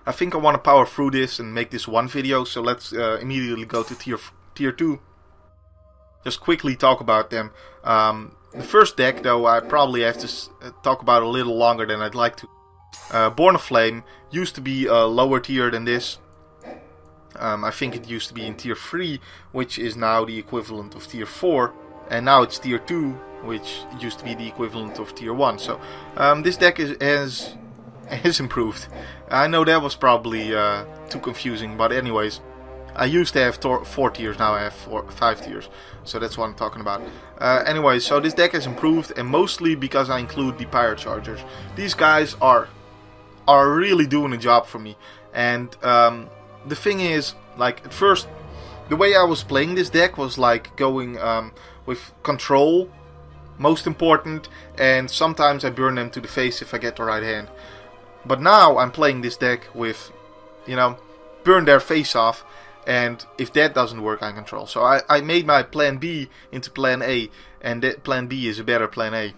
I think I want to power through this and make this one video, so let's immediately go to tier 2. Just quickly talk about them. The first deck, though, I probably have to talk about a little longer than I'd like to. Born of Flame used to be a lower tier than this. I think it used to be in tier 3, which is now the equivalent of tier 4. And now it's tier 2, which used to be the equivalent of tier 1. So this deck has improved. I know that was probably too confusing, but anyways. I used to have 4 tiers, now I have 5 tiers. So that's what I'm talking about. Anyway, so this deck has improved, and mostly because I include the Pyre Chargers. These guys are really doing a job for me. And the thing is, like, at first, the way I was playing this deck was like going with control, most important, and sometimes I burn them to the face if I get the right hand. But now I'm playing this deck with, you know, burn their face off. And if that doesn't work, I control. So I made my plan B into plan A. And that plan B is a better plan A.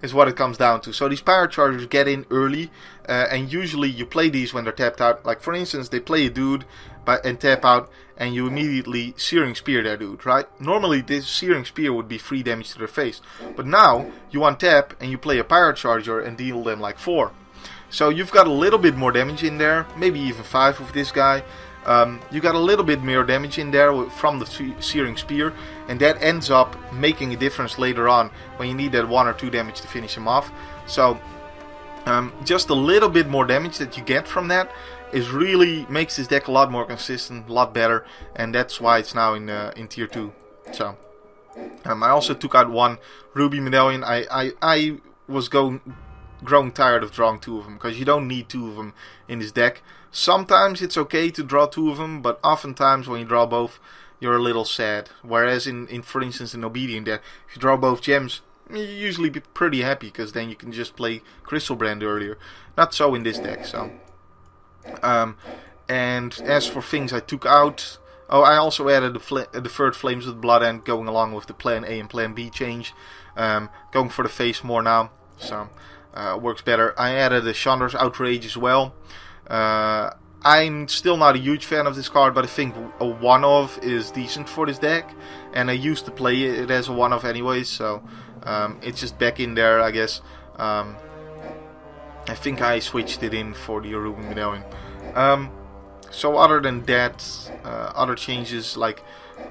Is what it comes down to. So these Pyre Chargers get in early. And usually you play these when they're tapped out. Like for instance, they play a dude and tap out. And you immediately Searing Spear their dude, right? Normally this Searing Spear would be 3 damage to their face. But now you untap and you play a Pyre Charger and deal them like 4. So you've got a little bit more damage in there. Maybe even 5 with this guy. You got a little bit more damage in there from the Searing Spear, and that ends up making a difference later on when you need that 1 or 2 damage to finish him off. So just a little bit more damage that you get from that is really makes this deck a lot more consistent, a lot better, and that's why it's now in tier 2. So I also took out 1 Ruby Medallion. I was growing tired of drawing 2 of them, because you don't need 2 of them in this deck. Sometimes it's okay to draw 2 of them, but oftentimes when you draw both, you're a little sad. Whereas in for instance, in Obedient deck, if you draw both gems, you usually be pretty happy, because then you can just play Crystal Brand earlier. Not so in this deck. So, and as for things I took out, I also added the third Flames of the Blood End, going along with the Plan A and Plan B change. Going for the face more now, so works better. I added the Chandra's Outrage as well. I'm still not a huge fan of this card, but I think a one-of is decent for this deck, and I used to play it as a one-of anyways, so it's just back in there, I guess. I think I switched it in for the Ruby Medallion. So other than that, other changes, like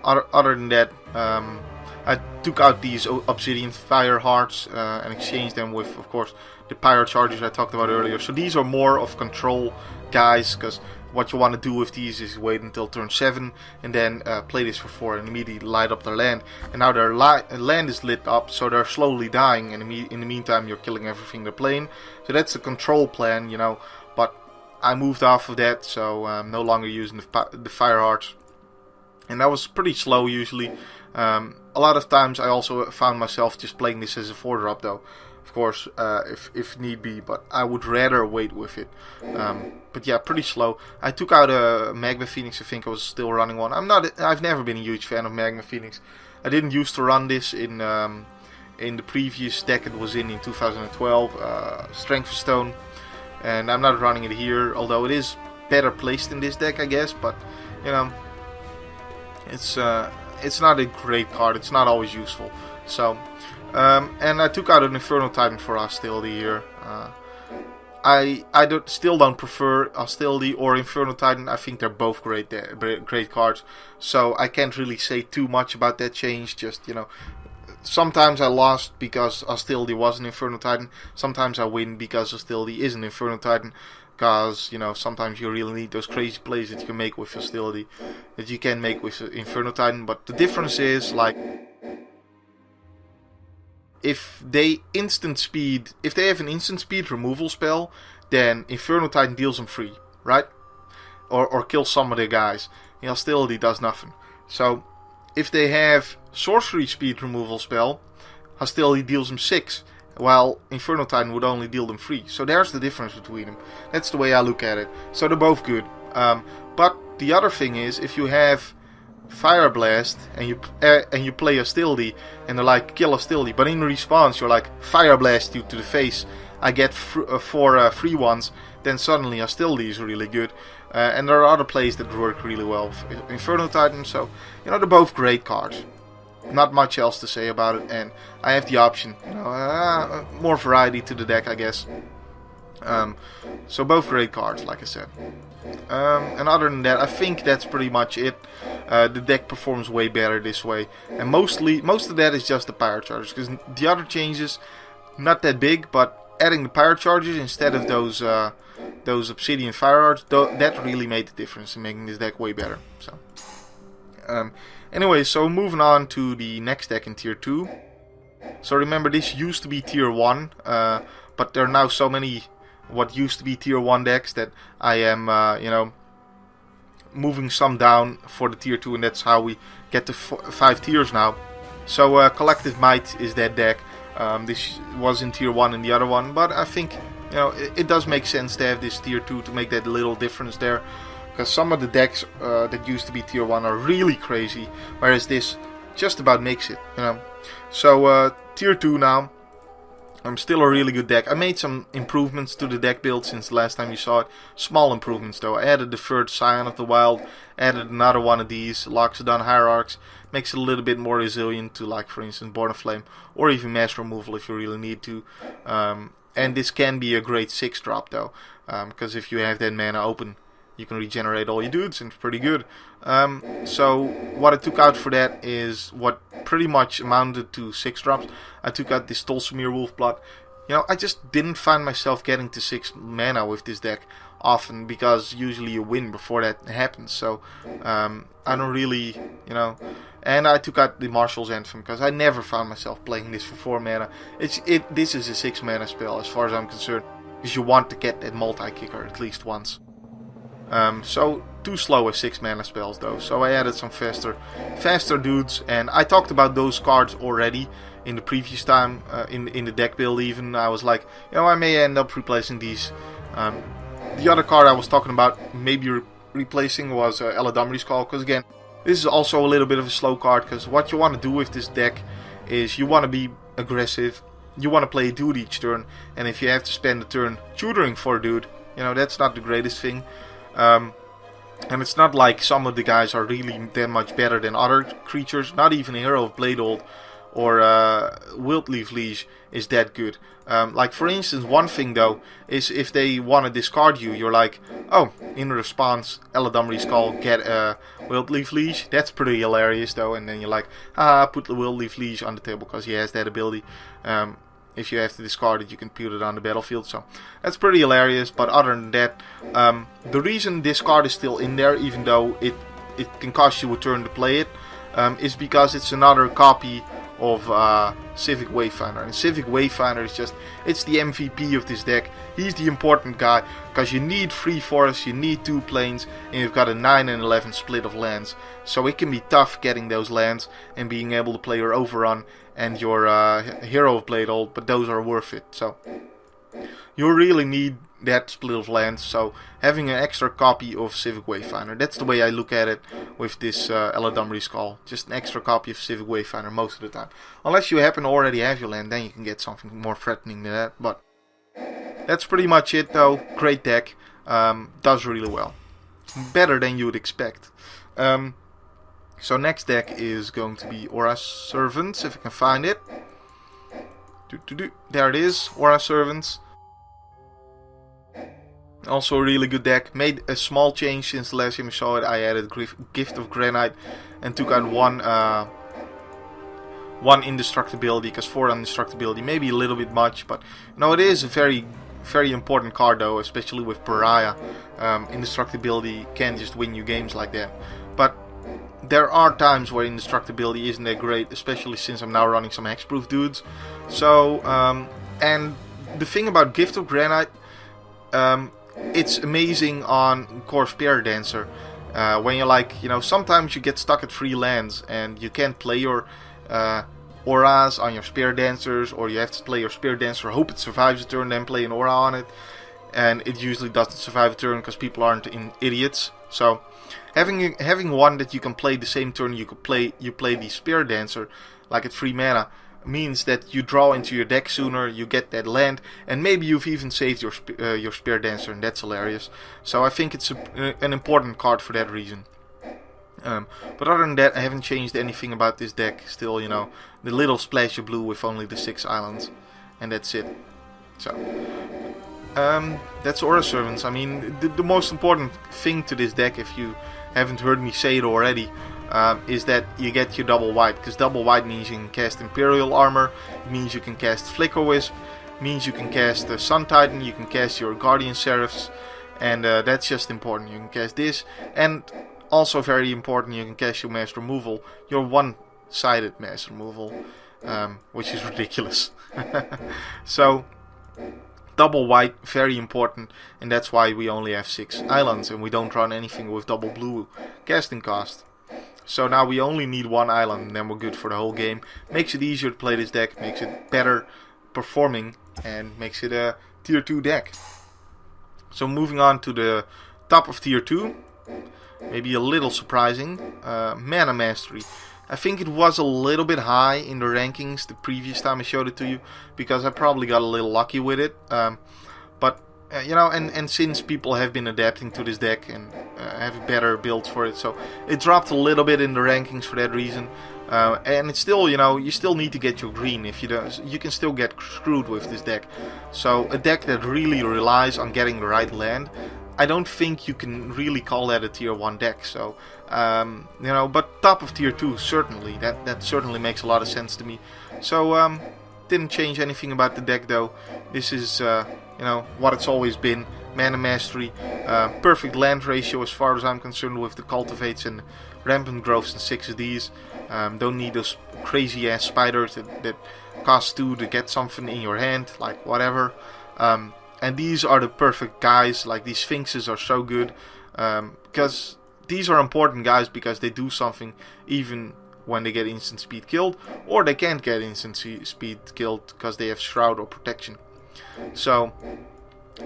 other than that, I took out these Obsidian Fire Hearts and exchanged them with, of course, the Pyre Chargers I talked about earlier. So these are more of control guys, because what you want to do with these is wait until turn 7 and then play this for 4 and immediately light up their land. And now their land is lit up, so they're slowly dying, and in the meantime you're killing everything they're playing. So that's the control plan, you know. But I moved off of that, so I'm no longer using the Fire Hearts. And that was pretty slow usually. A lot of times I also found myself just playing this as a 4-drop though. Of course, if need be, but I would rather wait with it. But yeah, pretty slow. I took out a Magma Phoenix. I think I was still running one. I've never been a huge fan of Magma Phoenix. I didn't used to run this in the previous deck it was in 2012, Strength Stone, and I'm not running it here. Although it is better placed in this deck, I guess. But you know, it's not a great card. It's not always useful. So. And I took out an Inferno Titan for Hostility here. I still don't prefer Hostility or Inferno Titan. I think they're both great cards. So I can't really say too much about that change. Just, you know, sometimes I lost because Hostility was an Inferno Titan. Sometimes I win because Hostility is an Inferno Titan. Because, you know, sometimes you really need those crazy plays that you can make with Hostility, that you can make with Inferno Titan. But the difference is, like, if they have an instant speed removal spell, then Inferno Titan deals them free, right? Or kills some of their guys. And Hostility does nothing. So, if they have sorcery speed removal spell, Hostility deals them 6, while Inferno Titan would only deal them 3. So there's the difference between them. That's the way I look at it. So they're both good. But the other thing is, if you have Fire Blast and you play Hostility and they're like kill Hostility, but in response you're like Fire Blast you to the face, I get four free ones, then suddenly Hostility is really good. And there are other plays that work really well. Inferno Titan, so you know, they're both great cards. Not much else to say about it, and I have the option, you know, more variety to the deck, I guess. So both great cards, like I said. And other than that, I think that's pretty much it. The deck performs way better this way, and most of that is just the Pyre Charges, because the other changes, not that big, but adding the Pyre Charges instead of those Obsidian Fire Arts, that really made the difference in making this deck way better. So, anyway, so moving on to the next deck in Tier 2. So remember, this used to be Tier 1, but there are now so many what used to be Tier 1 decks that I am, you know, moving some down for the Tier 2, and that's how we get to 5 tiers now. So Collective Might is that deck. This was in Tier 1 in the other one, but I think, you know, it does make sense to have this Tier 2 to make that little difference there. Because some of the decks that used to be Tier 1 are really crazy, whereas this just about makes it, you know. So Tier 2 now. Still a really good deck. I made some improvements to the deck build since the last time you saw it. Small improvements though. I added the third Scion of the Wild, added another one of these, Loxodon Hierarchs. Makes it a little bit more resilient to, like, for instance, Born of Flame, or even Mass Removal if you really need to. And this can be a great 6-drop though, because if you have that mana open, you can regenerate all your dudes, and it's pretty good. So what I took out for that is what pretty much amounted to 6 drops. I took out this Tolsimir Wolfblood. You know, I just didn't find myself getting to 6 mana with this deck often, because usually you win before that happens. So I don't really, you know. And I took out the Marshal's Anthem because I never found myself playing this for 4 mana. This is a 6 mana spell as far as I'm concerned, because you want to get that multi-kicker at least once. So too slow with 6 mana spells though, so I added some faster dudes, and I talked about those cards already in the previous time, in the deck build even. I was like, you know, I may end up replacing these. The other card I was talking about maybe replacing was Eladamri's Call, because again, this is also a little bit of a slow card, because what you want to do with this deck is you want to be aggressive, you want to play a dude each turn, and if you have to spend a turn tutoring for a dude, you know, that's not the greatest thing. And it's not like some of the guys are really that much better than other creatures. Not even a Hero of Bladehold or Wildleaf Liege is that good. Like, for instance, one thing though is if they want to discard you, you're like, oh, in response, Eladamri's Call, get Wildleaf Liege. That's pretty hilarious though. And then you're like, put the Wildleaf Liege on the table because he has that ability. If you have to discard it, you can put it on the battlefield. So that's pretty hilarious. But other than that, the reason this card is still in there, even though it can cost you a turn to play it, is because it's another copy of Civic Wayfinder. And Civic Wayfinder is just, it's the MVP of this deck. He's the important guy, because you need 3 forests, you need 2 plains, and you've got a 9 and 11 split of lands. So it can be tough getting those lands and being able to play your Overrun and your Hero of Bladehold, but those are worth it. So you really need that split of lands, so having an extra copy of Civic Wayfinder, that's the way I look at it with this Eladamri's Call. Just an extra copy of Civic Wayfinder most of the time. Unless you happen to already have your land, then you can get something more threatening than that. But that's pretty much it though. Great deck. Does really well. Better than you would expect. So next deck is going to be Aura Servants, if I can find it. There it is, Aura Servants. Also a really good deck. Made a small change since the last time you saw it. I added Gift of Granite and took out one indestructibility, because 4 indestructibility may be a little bit much, but no, it is a very, very important card though, especially with Pariah. Indestructibility can just win you games like that. But there are times where indestructibility isn't that great, especially since I'm now running some hexproof dudes. So, and the thing about Gift of Granite, it's amazing on Core Spear Dancer. When you're like, you know, sometimes you get stuck at 3 lands and you can't play your auras on your Spear Dancers, or you have to play your Spear Dancer, hope it survives a turn, then play an aura on it. And it usually doesn't survive a turn because people aren't idiots. So having one that you can play the same turn you play the Spear Dancer, like at 3 mana, means that you draw into your deck sooner, you get that land, and maybe you've even saved your Spear Dancer, and that's hilarious. So I think it's an important card for that reason. But other than that, I haven't changed anything about this deck. Still, you know, the little splash of blue with only the 6 islands, and that's it. So that's Aura Servants. I mean, the most important thing to this deck, if you haven't heard me say it already, is that you get your double white, because double white means you can cast Imperial Armor, it means you can cast Flicker Wisp, means you can cast the Sun Titan, you can cast your Guardian Seraphs, and that's just important. You can cast this, and also very important, you can cast your Mass Removal, your one-sided Mass Removal, which is ridiculous. So double white, very important, and that's why we only have 6 islands, and we don't run anything with double blue casting cost. So now we only need 1 island, and then we're good for the whole game. Makes it easier to play this deck, makes it better performing, and makes it a tier 2 deck. So moving on to the top of tier 2, maybe a little surprising, Mana Mastery. I think it was a little bit high in the rankings the previous time I showed it to you, because I probably got a little lucky with it. But you know, and since people have been adapting to this deck and have better builds for it, so it dropped a little bit in the rankings for that reason. And it's still, you know, you still need to get your green. If you don't, you can still get screwed with this deck. So a deck that really relies on getting the right land, I don't think you can really call that a tier 1 deck. So you know, but top of tier 2 certainly, that certainly makes a lot of sense to me. So didn't change anything about the deck though. This is you know, what it's always been. Mana Mastery, perfect land ratio as far as I'm concerned with the Cultivates and Rampant Growths and 6 of these. Don't need those crazy ass spiders that cost 2 to get something in your hand, like whatever. And these are the perfect guys, like these Sphinxes are so good, because these are important guys because they do something even when they get instant speed killed, or they can't get instant speed killed because they have Shroud or Protection. So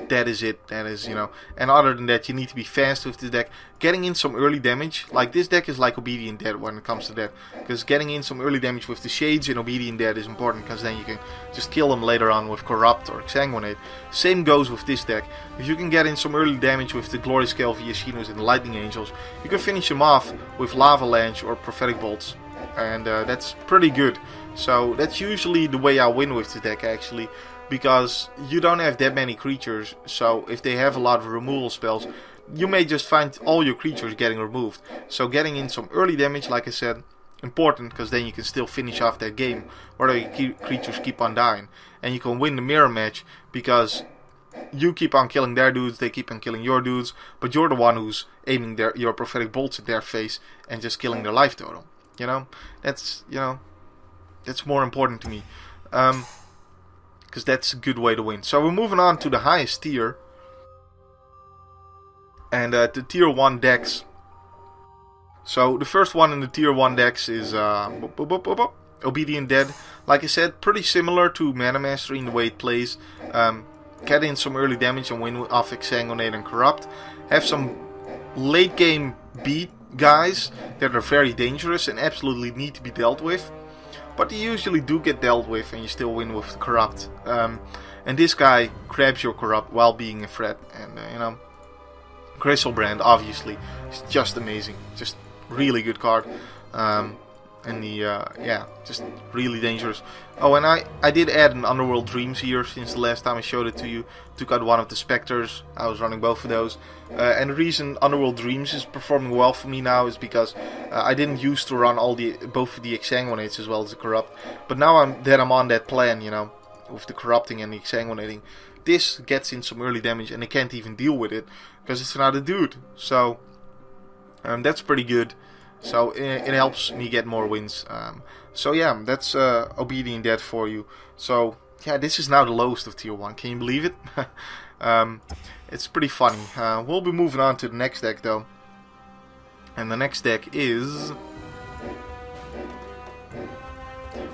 that is it. That is, you know, and other than that, you need to be fast with this deck. Getting in some early damage, like this deck is like Obedient Dead when it comes to that, because getting in some early damage with the Shades in Obedient Dead is important, because then you can just kill them later on with Corrupt or Exsanguinate. Same goes with this deck. If you can get in some early damage with the Glory Scale Viashinos and the Lightning Angels, you can finish them off with Lavalanche or Prophetic Bolts, and that's pretty good. So that's usually the way I win with this deck, actually, because you don't have that many creatures, so if they have a lot of removal spells, you may just find all your creatures getting removed. So getting in some early damage, like I said, important, because then you can still finish off that game, or your creatures keep on dying. And you can win the mirror match, because you keep on killing their dudes, they keep on killing your dudes, but you're the one who's aiming your prophetic bolts at their face and just killing their life total. You know, that's more important to me. Because that's a good way to win. So we're moving on to the highest tier. And the tier 1 decks. So the first one in the tier 1 decks is Obedient Dead. Like I said, pretty similar to Mana Mastery in the way it plays. Get in some early damage and win off Exsanguinate and Corrupt. Have some late game beat guys that are very dangerous and absolutely need to be dealt with. But they usually do get dealt with, and you still win with Corrupt. And this guy grabs your Corrupt while being a threat. And, you know, Griselbrand, obviously, is just amazing. Just really good card. And yeah, just really dangerous. Oh, and I did add an Underworld Dreams here since the last time I showed it to you. Took out one of the Spectres. I was running both of those. And the reason Underworld Dreams is performing well for me now is because I didn't used to run both of the Exsanguinates as well as the Corrupt. But now I'm on that plan, you know, with the Corrupting and the Exsanguinating. This gets in some early damage and I can't even deal with it because it's not a dude. So that's pretty good. So it helps me get more wins. So yeah, that's Obedient Dead for you. So yeah, this is now the lowest of tier 1. Can you believe it? It's pretty funny. We'll be moving on to the next deck though. And the next deck is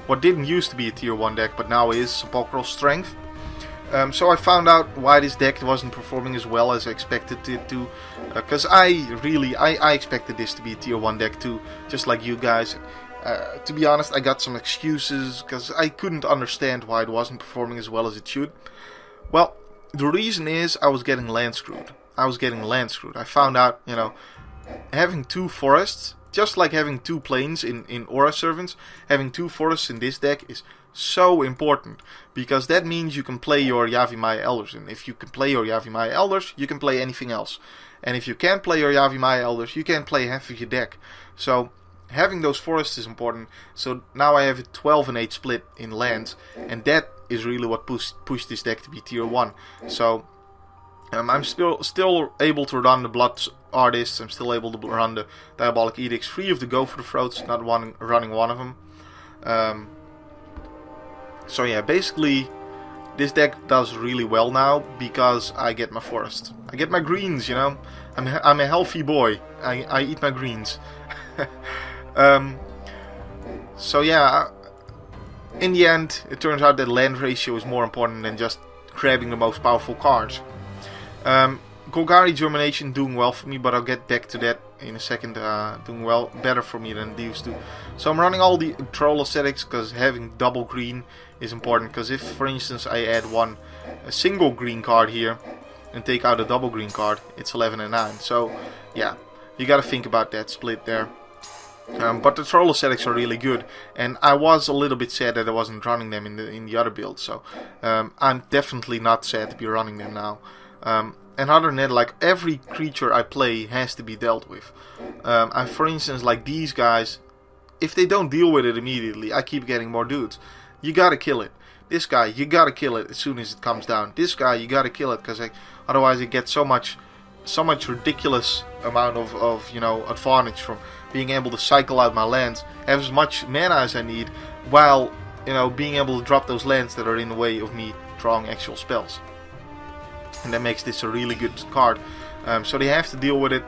what didn't used to be a tier 1 deck, but now is Sepulchral Strength. So I found out why this deck wasn't performing as well as I expected it to, because I expected this to be a tier 1 deck too, just like you guys, To be honest, I got some excuses because I couldn't understand why it wasn't performing as well as it should. Well, the reason is I was getting land screwed. I found out, having 2 forests, just like having 2 plains in Aura Servants, having 2 forests in this deck is so important, because that means you can play your Yavimaya Elders, and if you can play your Yavimaya Elders, you can play anything else. And if you can't play your Yavimaya Elders, you can't play half of your deck. So having those forests is important. So now I have a 12 and 8 split in lands, and that is really what pushed this deck to be tier 1. So I'm still able to run the Blood Artists, I'm still able to run the Diabolic Edicts, free of the Go for the Throats, not running one of them. So yeah, basically this deck does really well now because I get my forest. I get my greens, I'm a healthy boy. I eat my greens. So yeah, in the end, it turns out that land ratio is more important than just grabbing the most powerful cards. Golgari Germination doing well for me, but I'll get back to that in a second. Doing well, better for me than it used to. So I'm running all the troll aesthetics because having double green is important. Because if, for instance, I add a single green card here and take out a double green card, it's 11 and 9. So yeah, you gotta think about that split there. But the troll aesthetics are really good, and I was a little bit sad that I wasn't running them in the other build. So I'm definitely not sad to be running them now. And other than that, like, every creature I play has to be dealt with. For instance, like these guys, if they don't deal with it immediately, I keep getting more dudes. You gotta kill it. This guy, you gotta kill it as soon as it comes down. This guy, you gotta kill it, because otherwise it gets so much ridiculous amount of advantage from being able to cycle out my lands, have as much mana as I need, while being able to drop those lands that are in the way of me drawing actual spells. And that makes this a really good card. So they have to deal with it.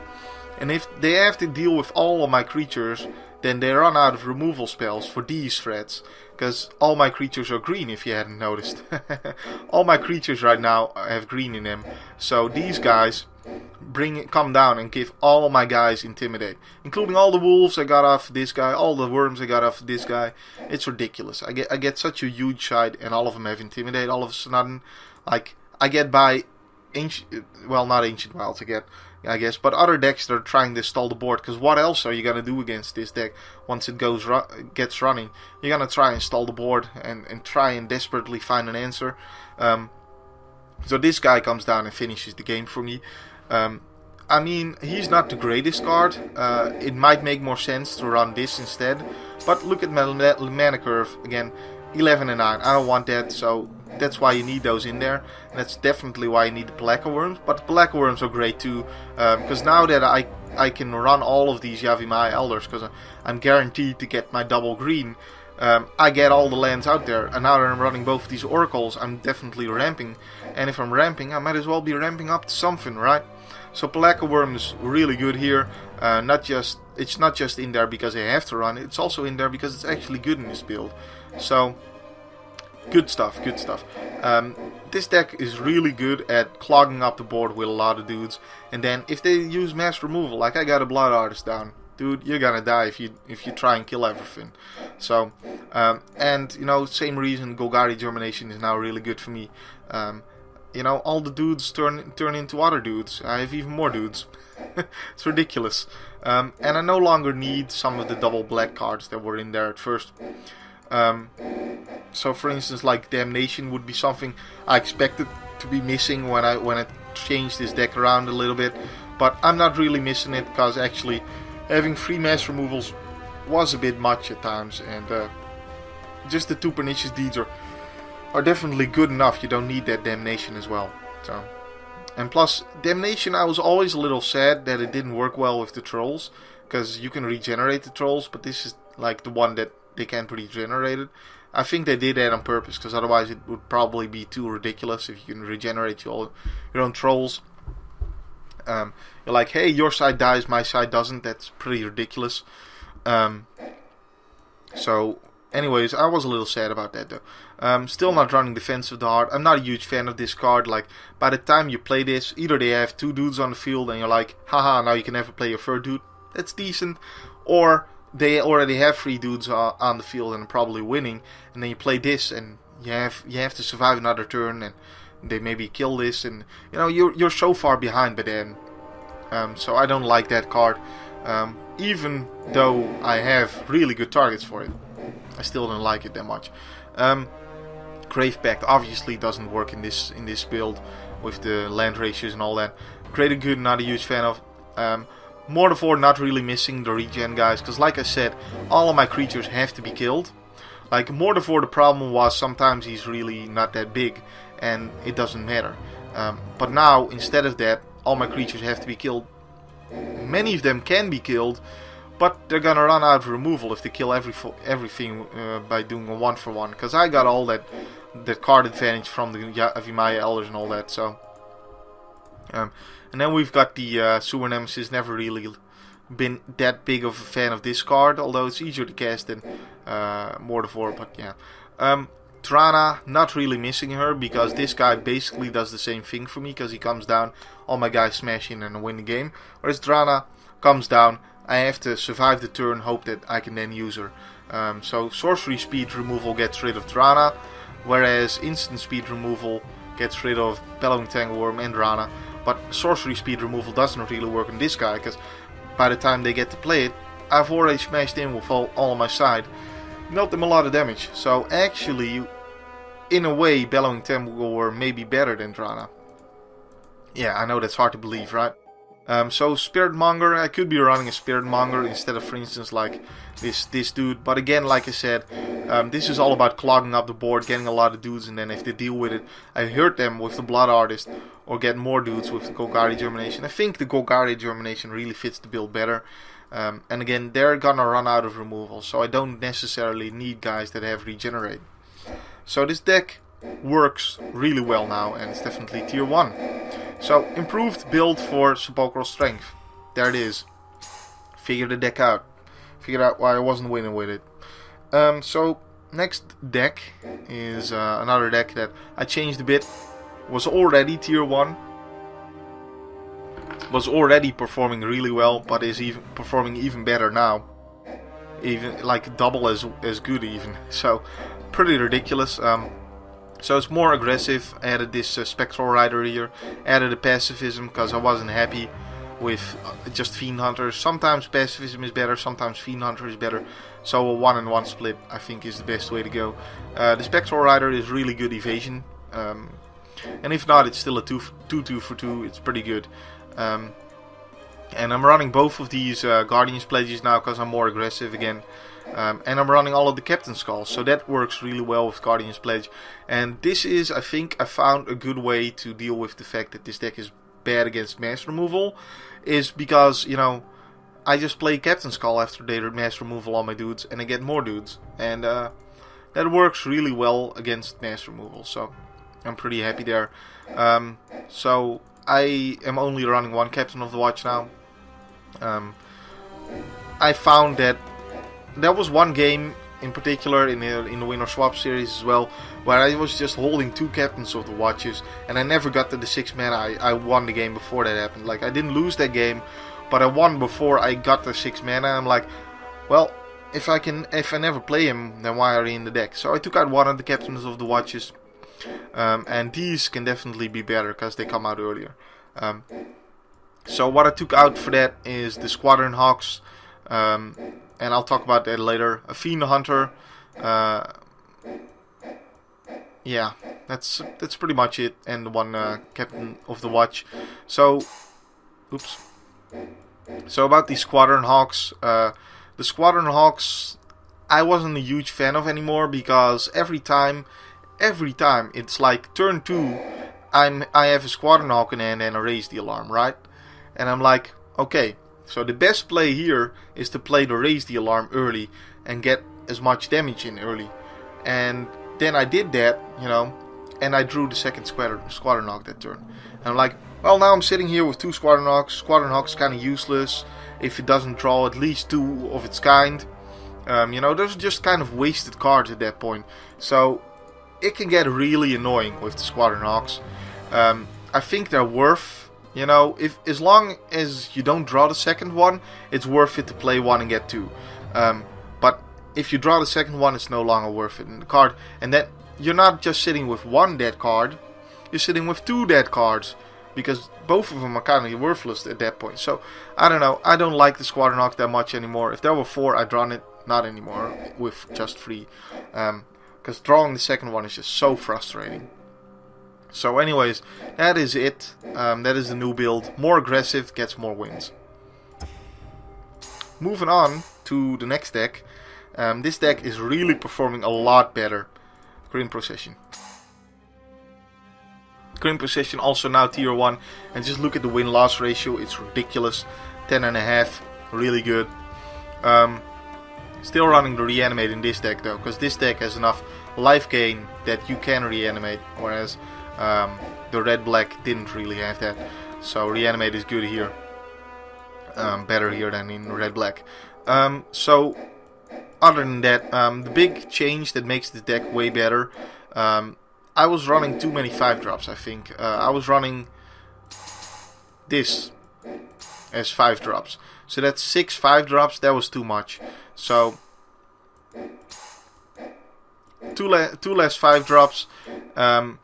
And if they have to deal with all of my creatures, then they run out of removal spells for these threats. Because all my creatures are green, if you hadn't noticed. All my creatures right now have green in them. So these guys come down and give all my guys Intimidate. Including all the wolves I got off this guy, all the worms I got off this guy. It's ridiculous. I get such a huge side, and all of them have Intimidate all of a sudden. Like, I get by not Ancient Wilds I guess, but other decks that are trying to stall the board, because what else are you gonna do against this deck once it gets running? You're gonna try and stall the board and try and desperately find an answer. So this guy comes down and finishes the game for me. I mean, he's not the greatest card. It might make more sense to run this instead, but look at my mana curve again, 11 and 9. I don't want that, so that's why you need those in there. And that's definitely why you need the Black Worms. But the Black Worms are great too, because now that I can run all of these Yavimaya Elders, because I'm guaranteed to get my double green. I get all the lands out there, and now that I'm running both of these Oracles, I'm definitely ramping. And if I'm ramping, I might as well be ramping up to something, right? So Black Worm is really good here. It's not just in there because I have to run it. It's also in there because it's actually good in this build. So good stuff. This deck is really good at clogging up the board with a lot of dudes. And then if they use mass removal, like I got a Blood Artist down, dude, you're gonna die if you try and kill everything. So and same reason Golgari Germination is now really good for me. All the dudes turn into other dudes. I have even more dudes. It's ridiculous. And I no longer need some of the double black cards that were in there at first. So for instance, like Damnation would be something I expected to be missing when I changed this deck around a little bit, but I'm not really missing it, because actually having 3 mass removals was a bit much at times, and just the 2 Pernicious Deeds are definitely good enough. You don't need that Damnation as well. So, and plus Damnation, I was always a little sad that it didn't work well with the trolls, because you can regenerate the trolls, but this is like the one that they can't regenerate it. I think they did that on purpose, because otherwise it would probably be too ridiculous if you can regenerate your own trolls. You're like, hey, your side dies, my side doesn't. That's pretty ridiculous. So, anyways, I was a little sad about that though. Still not running Defense of the Heart. I'm not a huge fan of this card. Like, by the time you play this, either they have 2 dudes on the field and you're like, haha, now you can never play your 3rd dude. That's decent. Or they already have 3 dudes on the field and are probably winning, and then you play this and you have to survive another turn, and they maybe kill this, and you know you're so far behind by then. So I don't like that card. Even though I have really good targets for it, I still don't like it that much. Grave Pact obviously doesn't work in this build with the land ratios and all that. Greater Good, not a huge fan of. Mortivore, not really missing the regen guys, because like I said, all of my creatures have to be killed. Like Mortivore, the problem was sometimes he's really not that big and it doesn't matter. But now, instead of that, all my creatures have to be killed. Many of them can be killed, but they're gonna run out of removal if they kill everything by doing a 1-for-1. Because I got all that card advantage from the Avimaya Elders and all that. So, and then we've got the Sewer Nemesis. Never really been that big of a fan of this card, although it's easier to cast than Mortivore. But yeah, Trana, not really missing her, because this guy basically does the same thing for me, because he comes down, all my guys smash in and I win the game. Whereas Trana comes down, I have to survive the turn, hope that I can then use her. So sorcery speed removal gets rid of Trana, whereas instant speed removal gets rid of Bellowing Tangleworm and Trana. But sorcery speed removal doesn't really work on this guy, because by the time they get to play it, I've already smashed in with all on my side. Dealt them a lot of damage. So actually, in a way, Bellowing Tangleworm may be better than Trana. Yeah, I know that's hard to believe, right? So Spiritmonger, I could be running a Spiritmonger instead of, for instance, like this dude. But again, like I said, this is all about clogging up the board, getting a lot of dudes, and then if they deal with it, I hurt them with the Blood Artist, or get more dudes with the Golgari Germination. I think the Golgari Germination really fits the build better. And again, they're gonna run out of removal, so I don't necessarily need guys that have Regenerate. So this deck works really well now, and it's definitely tier 1. So, improved build for Sepulchral Strength. There it is. Figured the deck out. Figured out why I wasn't winning with it. So, next deck is another deck that I changed a bit. Was already tier 1. Was already performing really well, but is even performing even better now. Even like double as good even. So, pretty ridiculous. So it's more aggressive. Added this Spectral Rider here. Added a Pacifism because I wasn't happy with just Fiend Hunter. Sometimes Pacifism is better, sometimes Fiend Hunter is better. So a 1-and-1 split I think is the best way to go. The Spectral Rider is really good evasion. And if not, it's still a 2-2 for 2. It's pretty good. And I'm running both of these Guardian's Pledges now because I'm more aggressive again. And I'm running all of the Captain Skulls, so that works really well with Guardian's Pledge. And this is, I think, I found a good way to deal with the fact that this deck is bad against mass removal, is because, you know, I just play Captain Skull after they mass removal all my dudes, and I get more dudes. And that works really well against mass removal, so I'm pretty happy there. So I am only running one Captain of the Watch now. I found that there was one game in particular in the Win or Swap series as well, where I was just holding 2 Captains of the Watches, and I never got to the 6 mana. I won the game before that happened. Like, I didn't lose that game, but I won before I got the 6 mana. I'm like, well, if I never play him, then why are he in the deck? So I took out one of the Captains of the Watches, and these can definitely be better because they come out earlier. So what I took out for that is the Squadron Hawks, and I'll talk about that later. A Fiend Hunter. Yeah, that's pretty much it. And the one Captain of the Watch. So, oops. So about the Squadron Hawks. The Squadron Hawks, I wasn't a huge fan of anymore because every time it's like turn 2, I have a Squadron Hawk in hand and I raise the alarm, right? And I'm like, okay. So the best play here is to play the Raise the Alarm early and get as much damage in early. And then I did that, you know, and I drew the second Squadron Hawk that turn. And I'm like, well, now I'm sitting here with 2 Squadron Hawks. Squadron Hawk's kind of useless if it doesn't draw at least 2 of its kind. You know, those are just kind of wasted cards at that point. So it can get really annoying with the Squadron Hawks. I think they're worth... You know, as long as you don't draw the second one, it's worth it to play 1 and get 2. But if you draw the second one, it's no longer worth it in the card. And then you're not just sitting with one dead card, you're sitting with 2 dead cards, because both of them are kind of worthless at that point. So, I don't know, I don't like the Squadron Arc that much anymore. If there were 4, I'd run it, not anymore, with just 3. Because drawing the second one is just so frustrating. So anyways, that is it. That is the new build. More aggressive, gets more wins. Moving on to the next deck. This deck is really performing a lot better. Grim Procession. Grim Procession also now tier 1. And just look at the win-loss ratio. It's ridiculous. 10.5. Really good. Still running the reanimate in this deck though, because this deck has enough life gain that you can reanimate, whereas the red-black didn't really have that. So reanimate is good here. Better here than in red-black. So other than that, the big change that makes this deck way better, I was running too many 5-drops, I think. I was running this as 5-drops. So that's 6 5-drops, that was too much. So, two less 5-drops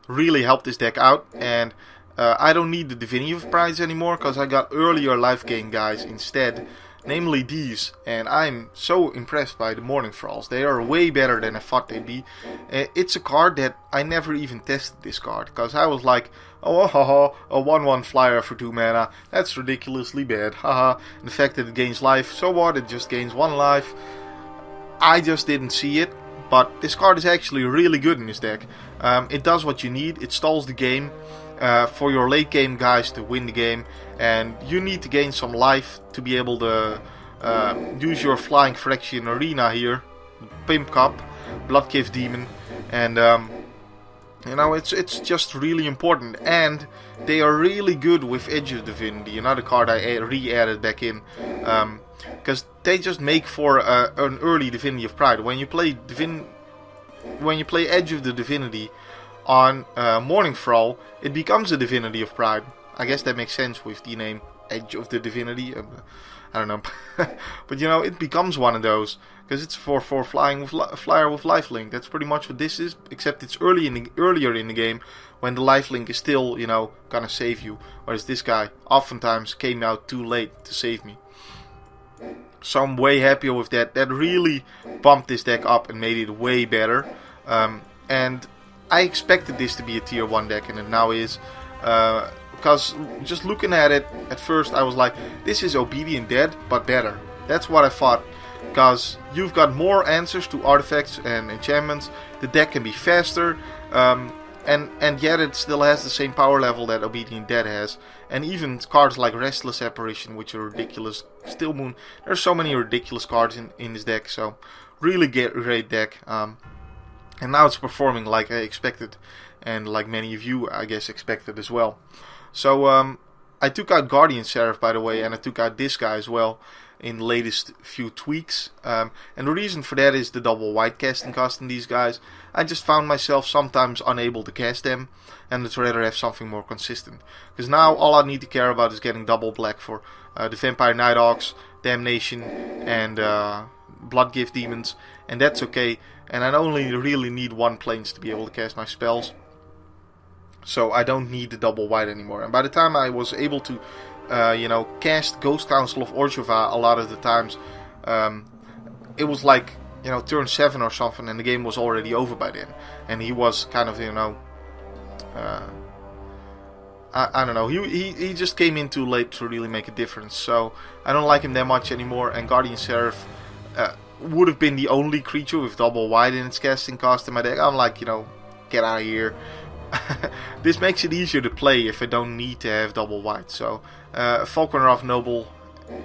really helped this deck out. And I don't need the Divinity of Pride anymore, because I got earlier life gain guys instead. Namely these. And I'm so impressed by the Morning Thralls. They are way better than I thought they'd be. It's a card that I never even tested this card, because I was like, oh, haha, a 1/1 flyer for 2 mana. That's ridiculously bad, haha. And the fact that it gains life, so what, it just gains 1 life. I just didn't see it, but this card is actually really good in this deck. It does what you need, it stalls the game for your late game guys to win the game. And you need to gain some life to be able to use your Flying Fraction Arena here. Pimp Cup, Bloodgift Demon, and you know, it's just really important. And they are really good with Edge of Divinity, another card I re-added back in, because they just make for an early Divinity of Pride. When you play Edge of the Divinity on Morning Thrall, it becomes a Divinity of Pride. I guess that makes sense with the name Edge of the Divinity. I don't know, but you know, it becomes one of those because it's for flyer with lifelink. That's pretty much what this is, except it's earlier in the game when the lifelink is still, you know, gonna save you. Whereas this guy oftentimes came out too late to save me. So I'm way happier with that. That really bumped this deck up and made it way better. And I expected this to be a tier 1 deck, and it now is. Because just looking at it, at first I was like, this is Obedient Dead, but better. That's what I thought. Because you've got more answers to artifacts and enchantments. The deck can be faster. And yet it still has the same power level that Obedient Dead has. And even cards like Restless Apparition, which are ridiculous. Still Moon. There's so many ridiculous cards in this deck. So, really great deck. And now it's performing like I expected. And like many of you, I guess, expected as well. So, I took out Guardian Seraph, by the way, and I took out this guy as well in the latest few tweaks. And the reason for that is the double white casting cost in these guys. I just found myself sometimes unable to cast them, and I'd rather have something more consistent. Because now all I need to care about is getting double black for the Vampire Nighthawks, Damnation, and Bloodgift Demons, and that's okay. And I only really need 1 planes to be able to cast my spells. So I don't need the double white anymore. And by the time I was able to, you know, cast Ghost Council of Orzhova a lot of the times, it was like, you know, turn 7 or something, and the game was already over by then. And he was kind of, you know, I don't know, he just came in too late to really make a difference. So I don't like him that much anymore. And Guardian Seraph would have been the only creature with double white in its casting cost in my deck. I'm like, you know, get out of here. This makes it easier to play if I don't need to have double white. So Falconer of Noble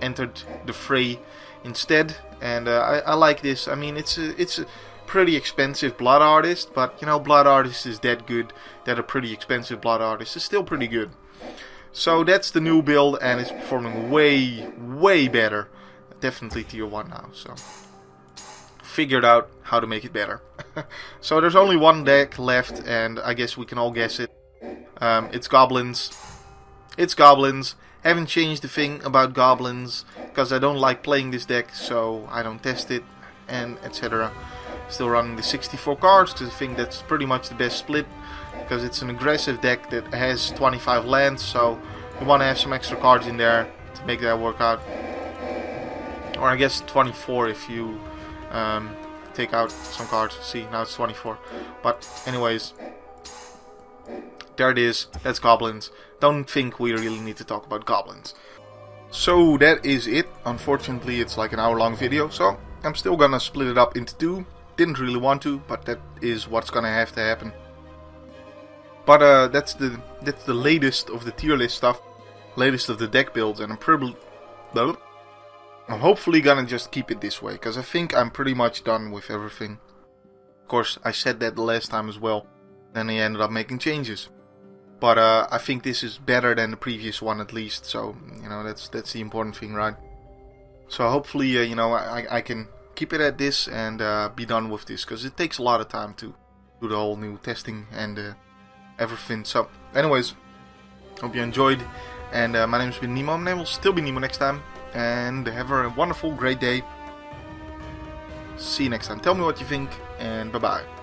entered the fray instead, and I like this. I mean, it's a pretty expensive Blood Artist, but you know, Blood Artist is that good that a pretty expensive Blood Artist is still pretty good. So that's the new build, and it's performing way better. Definitely tier 1 now. So figured out how to make it better. So there's only 1 deck left, and I guess we can all guess it. It's goblins. It's goblins, Haven't changed a thing about goblins, because I don't like playing this deck, so I don't test it, and etc. Still running the 64 cards, because I think that's pretty much the best split, because it's an aggressive deck that has 25 lands, so you want to have some extra cards in there to make that work out. Or I guess 24 if you take out some cards. See, now it's 24. But anyways, there it is. That's goblins. Don't think we really need to talk about goblins. So that is it. Unfortunately, it's like an hour-long video, so I'm still gonna split it up into two. Didn't really want to, but that is what's gonna have to happen. But that's the latest of the tier list stuff, latest of the deck builds, and I'm hopefully gonna just keep it this way, because I think I'm pretty much done with everything. Of course, I said that the last time as well, then I ended up making changes. But I think this is better than the previous one at least, so, you know, that's the important thing, right? So hopefully, you know, I can keep it at this and be done with this, because it takes a lot of time to do the whole new testing and everything. So, anyways, hope you enjoyed, and my name's been Nemo, my name will still be Nemo next time, and have a wonderful, great day. See you next time. Tell me what you think, and bye-bye.